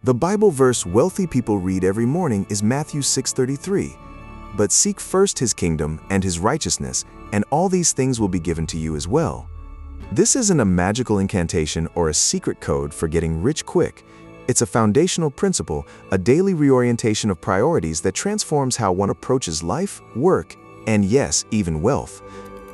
The Bible verse wealthy people read every morning is Matthew 6:33. But seek first his kingdom and his righteousness, and all these things will be given to you as well. This isn't a magical incantation or a secret code for getting rich quick. It's a foundational principle, a daily reorientation of priorities that transforms how one approaches life, work, and yes, even wealth.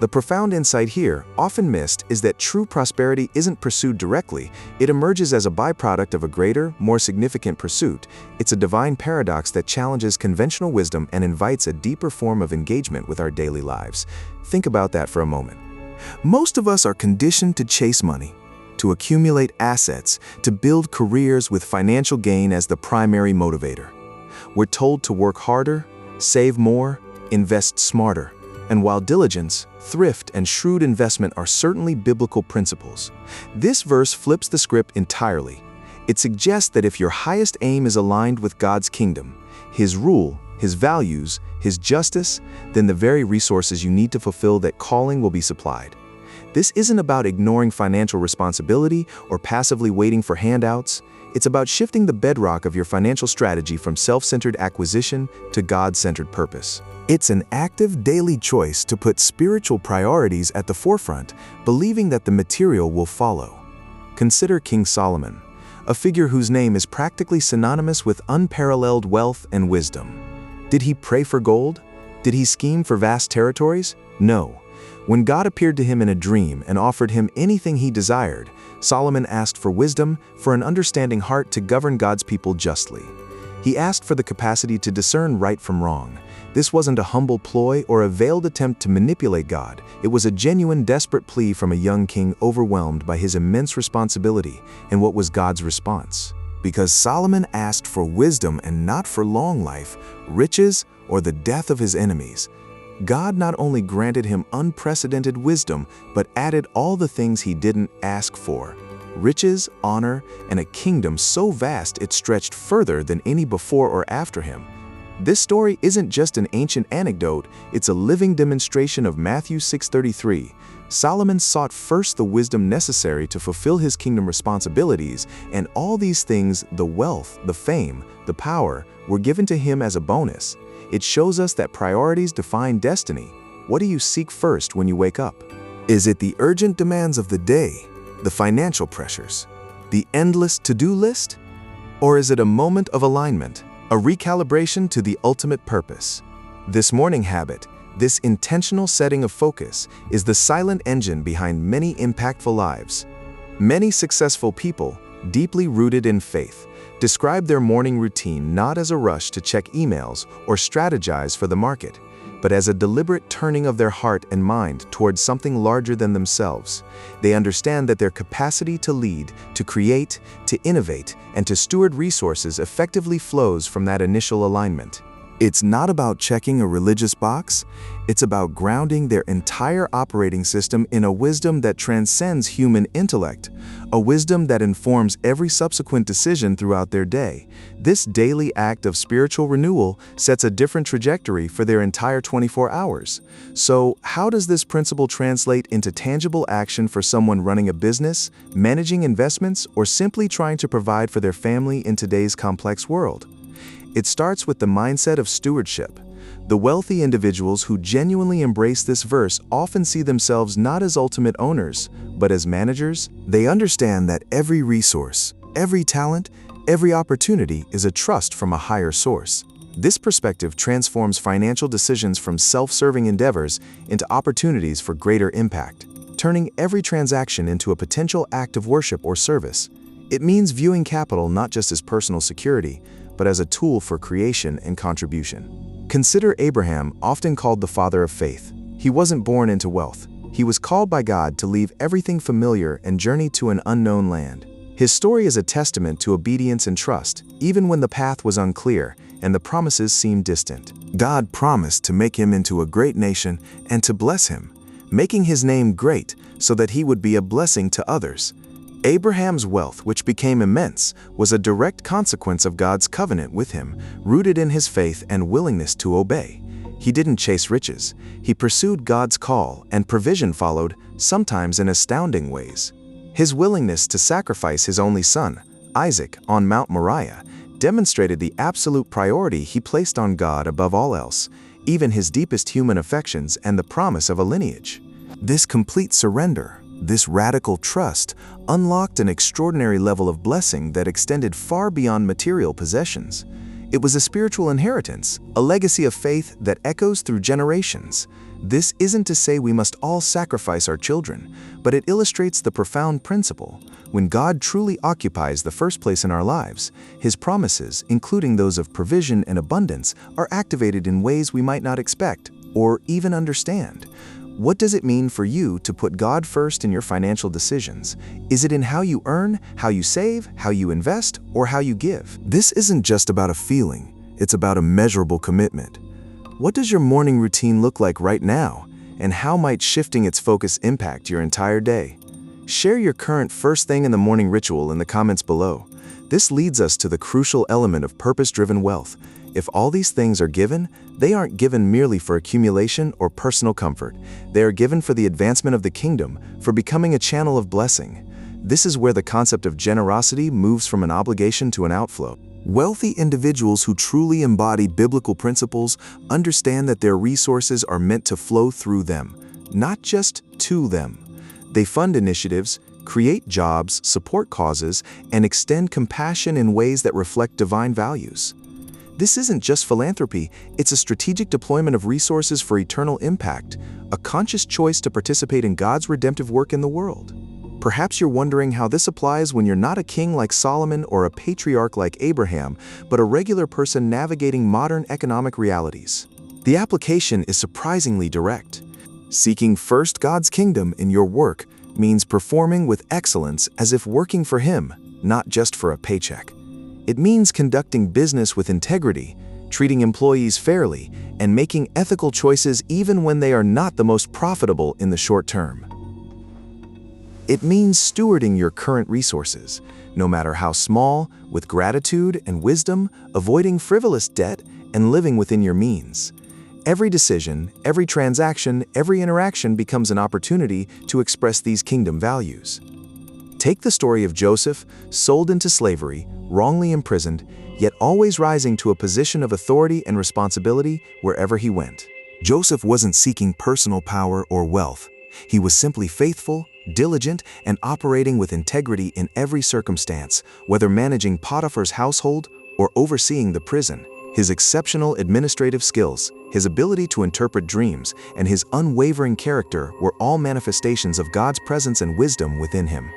The profound insight here, often missed, is that true prosperity isn't pursued directly. It emerges as a byproduct of a greater, more significant pursuit. It's a divine paradox that challenges conventional wisdom and invites a deeper form of engagement with our daily lives. Think about that for a moment. Most of us are conditioned to chase money, to accumulate assets, to build careers with financial gain as the primary motivator. We're told to work harder, save more, invest smarter. And while diligence, thrift, and shrewd investment are certainly biblical principles, this verse flips the script entirely. It suggests that if your highest aim is aligned with God's kingdom, His rule, His values, His justice, then the very resources you need to fulfill that calling will be supplied. This isn't about ignoring financial responsibility or passively waiting for handouts. It's about shifting the bedrock of your financial strategy from self-centered acquisition to God-centered purpose. It's an active daily choice to put spiritual priorities at the forefront, believing that the material will follow. Consider King Solomon, a figure whose name is practically synonymous with unparalleled wealth and wisdom. Did he pray for gold? Did he scheme for vast territories? No. When God appeared to him in a dream and offered him anything he desired, Solomon asked for wisdom, for an understanding heart to govern God's people justly. He asked for the capacity to discern right from wrong. This wasn't a humble ploy or a veiled attempt to manipulate God. It was a genuine, desperate plea from a young king overwhelmed by his immense responsibility. And what was God's response? Because Solomon asked for wisdom and not for long life, riches, or the death of his enemies, God not only granted him unprecedented wisdom, but added all the things he didn't ask for: riches, honor, and a kingdom so vast it stretched further than any before or after him. This story isn't just an ancient anecdote, it's a living demonstration of Matthew 6:33. Solomon sought first the wisdom necessary to fulfill his kingdom responsibilities, and all these things, the wealth, the fame, the power, were given to him as a bonus. It shows us that priorities define destiny. What do you seek first when you wake up? Is it the urgent demands of the day, the financial pressures, the endless to-do list? Or is it a moment of alignment, a recalibration to the ultimate purpose? This morning habit, this intentional setting of focus, is the silent engine behind many impactful lives. Many successful people, deeply rooted in faith, describe their morning routine not as a rush to check emails or strategize for the market, but as a deliberate turning of their heart and mind towards something larger than themselves. They understand that their capacity to lead, to create, to innovate, and to steward resources effectively flows from that initial alignment. It's not about checking a religious box, it's about grounding their entire operating system in a wisdom that transcends human intellect, a wisdom that informs every subsequent decision throughout their day. This daily act of spiritual renewal sets a different trajectory for their entire 24 hours. So, how does this principle translate into tangible action for someone running a business, managing investments, or simply trying to provide for their family in today's complex world? It starts with the mindset of stewardship. The wealthy individuals who genuinely embrace this verse often see themselves not as ultimate owners, but as managers. They understand that every resource, every talent, every opportunity is a trust from a higher source. This perspective transforms financial decisions from self-serving endeavors into opportunities for greater impact, turning every transaction into a potential act of worship or service. It means viewing capital not just as personal security, but as a tool for creation and contribution. Consider Abraham, often called the father of faith. He wasn't born into wealth. He was called by God to leave everything familiar and journey to an unknown land. His story is a testament to obedience and trust, even when the path was unclear and the promises seemed distant. God promised to make him into a great nation and to bless him, making his name great so that he would be a blessing to others. Abraham's wealth, which became immense, was a direct consequence of God's covenant with him, rooted in his faith and willingness to obey. He didn't chase riches. He pursued God's call, and provision followed, sometimes in astounding ways. His willingness to sacrifice his only son, Isaac, on Mount Moriah, demonstrated the absolute priority he placed on God above all else, even his deepest human affections and the promise of a lineage. This complete surrender, this radical trust, unlocked an extraordinary level of blessing that extended far beyond material possessions. It was a spiritual inheritance, a legacy of faith that echoes through generations. This isn't to say we must all sacrifice our children, but it illustrates the profound principle. When God truly occupies the first place in our lives, His promises, including those of provision and abundance, are activated in ways we might not expect or even understand. What does it mean for you to put God first in your financial decisions? Is it in how you earn, how you save, how you invest, or how you give? This isn't just about a feeling, it's about a measurable commitment. What does your morning routine look like right now, and how might shifting its focus impact your entire day? Share your current first thing in the morning ritual in the comments below. This leads us to the crucial element of purpose-driven wealth. If all these things are given, they aren't given merely for accumulation or personal comfort. They are given for the advancement of the kingdom, for becoming a channel of blessing. This is where the concept of generosity moves from an obligation to an outflow. Wealthy individuals who truly embody biblical principles understand that their resources are meant to flow through them, not just to them. They fund initiatives, create jobs, support causes, and extend compassion in ways that reflect divine values. This isn't just philanthropy, it's a strategic deployment of resources for eternal impact, a conscious choice to participate in God's redemptive work in the world. Perhaps you're wondering how this applies when you're not a king like Solomon or a patriarch like Abraham, but a regular person navigating modern economic realities. The application is surprisingly direct. Seeking first God's kingdom in your work means performing with excellence as if working for Him, not just for a paycheck. It means conducting business with integrity, treating employees fairly, and making ethical choices even when they are not the most profitable in the short term. It means stewarding your current resources, no matter how small, with gratitude and wisdom, avoiding frivolous debt, and living within your means. Every decision, every transaction, every interaction becomes an opportunity to express these kingdom values. Take the story of Joseph, sold into slavery, wrongly imprisoned, yet always rising to a position of authority and responsibility wherever he went. Joseph wasn't seeking personal power or wealth. He was simply faithful, diligent, and operating with integrity in every circumstance, whether managing Potiphar's household or overseeing the prison. His exceptional administrative skills, his ability to interpret dreams, and his unwavering character were all manifestations of God's presence and wisdom within him.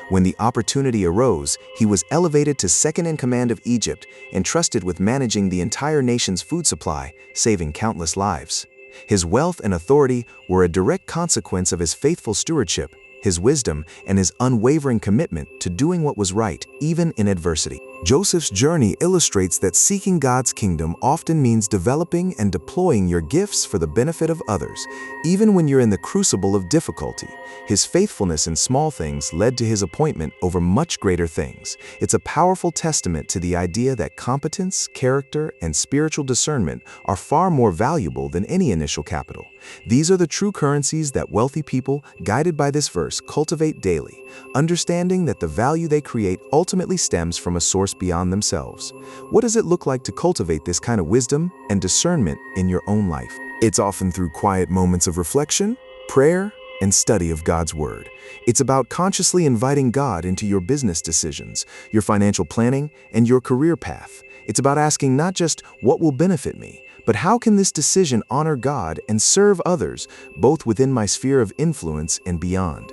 When the opportunity arose, he was elevated to second in command of Egypt, entrusted with managing the entire nation's food supply, saving countless lives. His wealth and authority were a direct consequence of his faithful stewardship, his wisdom, and his unwavering commitment to doing what was right, even in adversity. Joseph's journey illustrates that seeking God's kingdom often means developing and deploying your gifts for the benefit of others, even when you're in the crucible of difficulty. His faithfulness in small things led to his appointment over much greater things. It's a powerful testament to the idea that competence, character, and spiritual discernment are far more valuable than any initial capital. These are the true currencies that wealthy people, guided by this verse, cultivate daily, understanding that the value they create ultimately stems from a source beyond themselves. What does it look like to cultivate this kind of wisdom and discernment in your own life? It's often through quiet moments of reflection, prayer, and study of God's Word. It's about consciously inviting God into your business decisions, your financial planning, and your career path. It's about asking not just what will benefit me, but how can this decision honor God and serve others, both within my sphere of influence and beyond?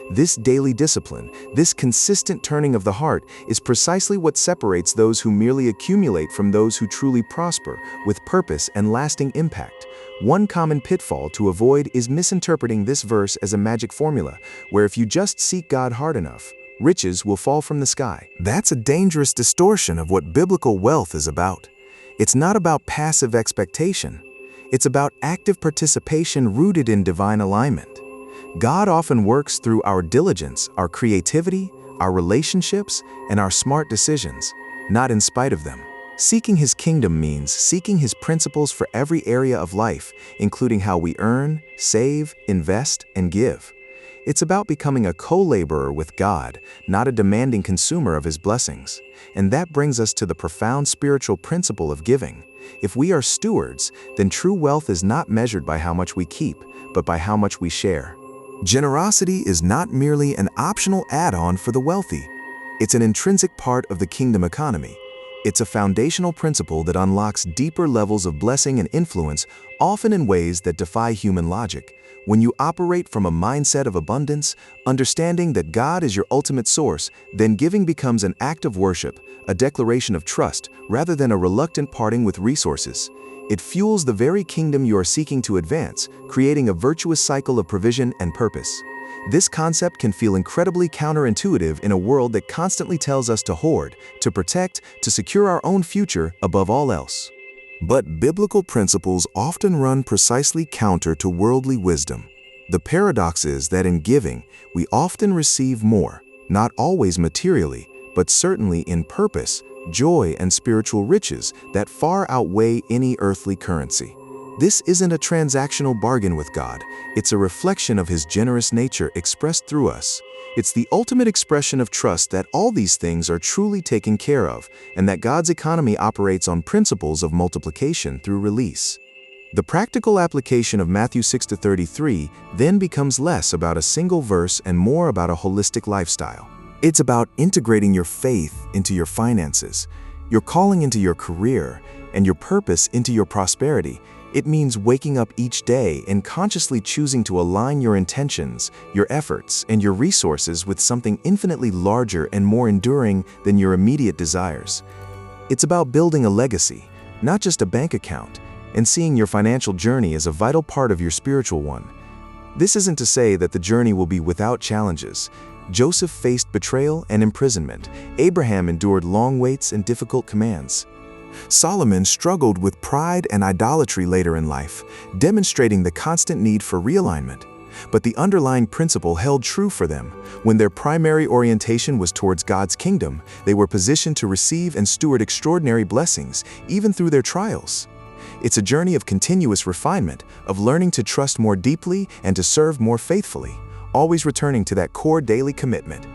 This daily discipline, this consistent turning of the heart, is precisely what separates those who merely accumulate from those who truly prosper, with purpose and lasting impact. One common pitfall to avoid is misinterpreting this verse as a magic formula, where if you just seek God hard enough, riches will fall from the sky. That's a dangerous distortion of what biblical wealth is about. It's not about passive expectation. It's about active participation rooted in divine alignment. God often works through our diligence, our creativity, our relationships, and our smart decisions, not in spite of them. Seeking His kingdom means seeking His principles for every area of life, including how we earn, save, invest, and give. It's about becoming a co-laborer with God, not a demanding consumer of His blessings. And that brings us to the profound spiritual principle of giving. If we are stewards, then true wealth is not measured by how much we keep, but by how much we share. Generosity is not merely an optional add-on for the wealthy. It's an intrinsic part of the kingdom economy. It's a foundational principle that unlocks deeper levels of blessing and influence, often in ways that defy human logic. When you operate from a mindset of abundance, understanding that God is your ultimate source, then giving becomes an act of worship, a declaration of trust, rather than a reluctant parting with resources. It fuels the very kingdom you are seeking to advance, creating a virtuous cycle of provision and purpose. This concept can feel incredibly counterintuitive in a world that constantly tells us to hoard, to protect, to secure our own future above all else. But biblical principles often run precisely counter to worldly wisdom. The paradox is that in giving, we often receive more, not always materially, but certainly in purpose, joy, and spiritual riches that far outweigh any earthly currency. This isn't a transactional bargain with God. It's a reflection of His generous nature expressed through us. It's the ultimate expression of trust that all these things are truly taken care of, and that God's economy operates on principles of multiplication through release. The practical application of Matthew 6:33 then becomes less about a single verse and more about a holistic lifestyle. It's about integrating your faith into your finances, your calling into your career, and your purpose into your prosperity. It means waking up each day and consciously choosing to align your intentions, your efforts, and your resources with something infinitely larger and more enduring than your immediate desires. It's about building a legacy, not just a bank account, and seeing your financial journey as a vital part of your spiritual one. This isn't to say that the journey will be without challenges. Joseph faced betrayal and imprisonment. Abraham endured long waits and difficult commands. Solomon struggled with pride and idolatry later in life, demonstrating the constant need for realignment. But the underlying principle held true for them. When their primary orientation was towards God's kingdom, they were positioned to receive and steward extraordinary blessings, even through their trials. It's a journey of continuous refinement, of learning to trust more deeply and to serve more faithfully, always returning to that core daily commitment.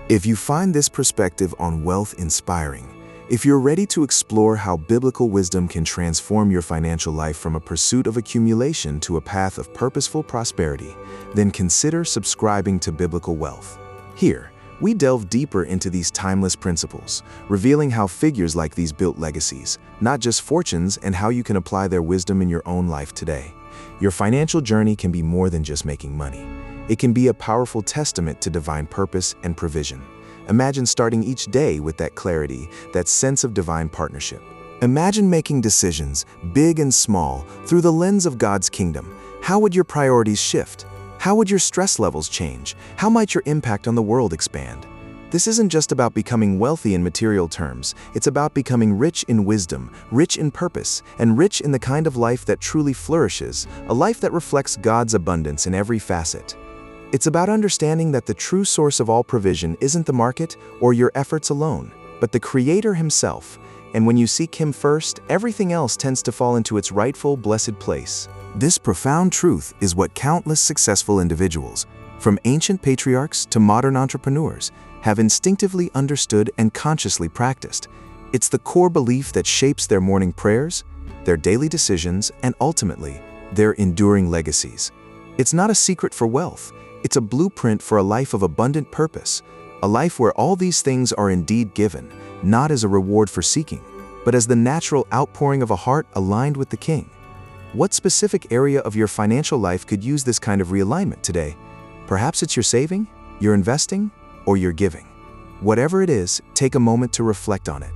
If you find this perspective on wealth inspiring, if you're ready to explore how biblical wisdom can transform your financial life from a pursuit of accumulation to a path of purposeful prosperity, then consider subscribing to Biblical Wealth. Here, we delve deeper into these timeless principles, revealing how figures like these built legacies, not just fortunes, and how you can apply their wisdom in your own life today. Your financial journey can be more than just making money. It can be a powerful testament to divine purpose and provision. Imagine starting each day with that clarity, that sense of divine partnership. Imagine making decisions, big and small, through the lens of God's kingdom. How would your priorities shift? How would your stress levels change? How might your impact on the world expand? This isn't just about becoming wealthy in material terms. It's about becoming rich in wisdom, rich in purpose, and rich in the kind of life that truly flourishes, a life that reflects God's abundance in every facet. It's about understanding that the true source of all provision isn't the market or your efforts alone, but the Creator Himself. And when you seek Him first, everything else tends to fall into its rightful, blessed place. This profound truth is what countless successful individuals, from ancient patriarchs to modern entrepreneurs, have instinctively understood and consciously practiced. It's the core belief that shapes their morning prayers, their daily decisions, and ultimately, their enduring legacies. It's not a secret for wealth. It's a blueprint for a life of abundant purpose, a life where all these things are indeed given, not as a reward for seeking, but as the natural outpouring of a heart aligned with the King. What specific area of your financial life could use this kind of realignment today? Perhaps it's your saving, your investing, or your giving. Whatever it is, take a moment to reflect on it.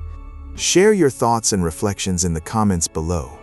Share your thoughts and reflections in the comments below.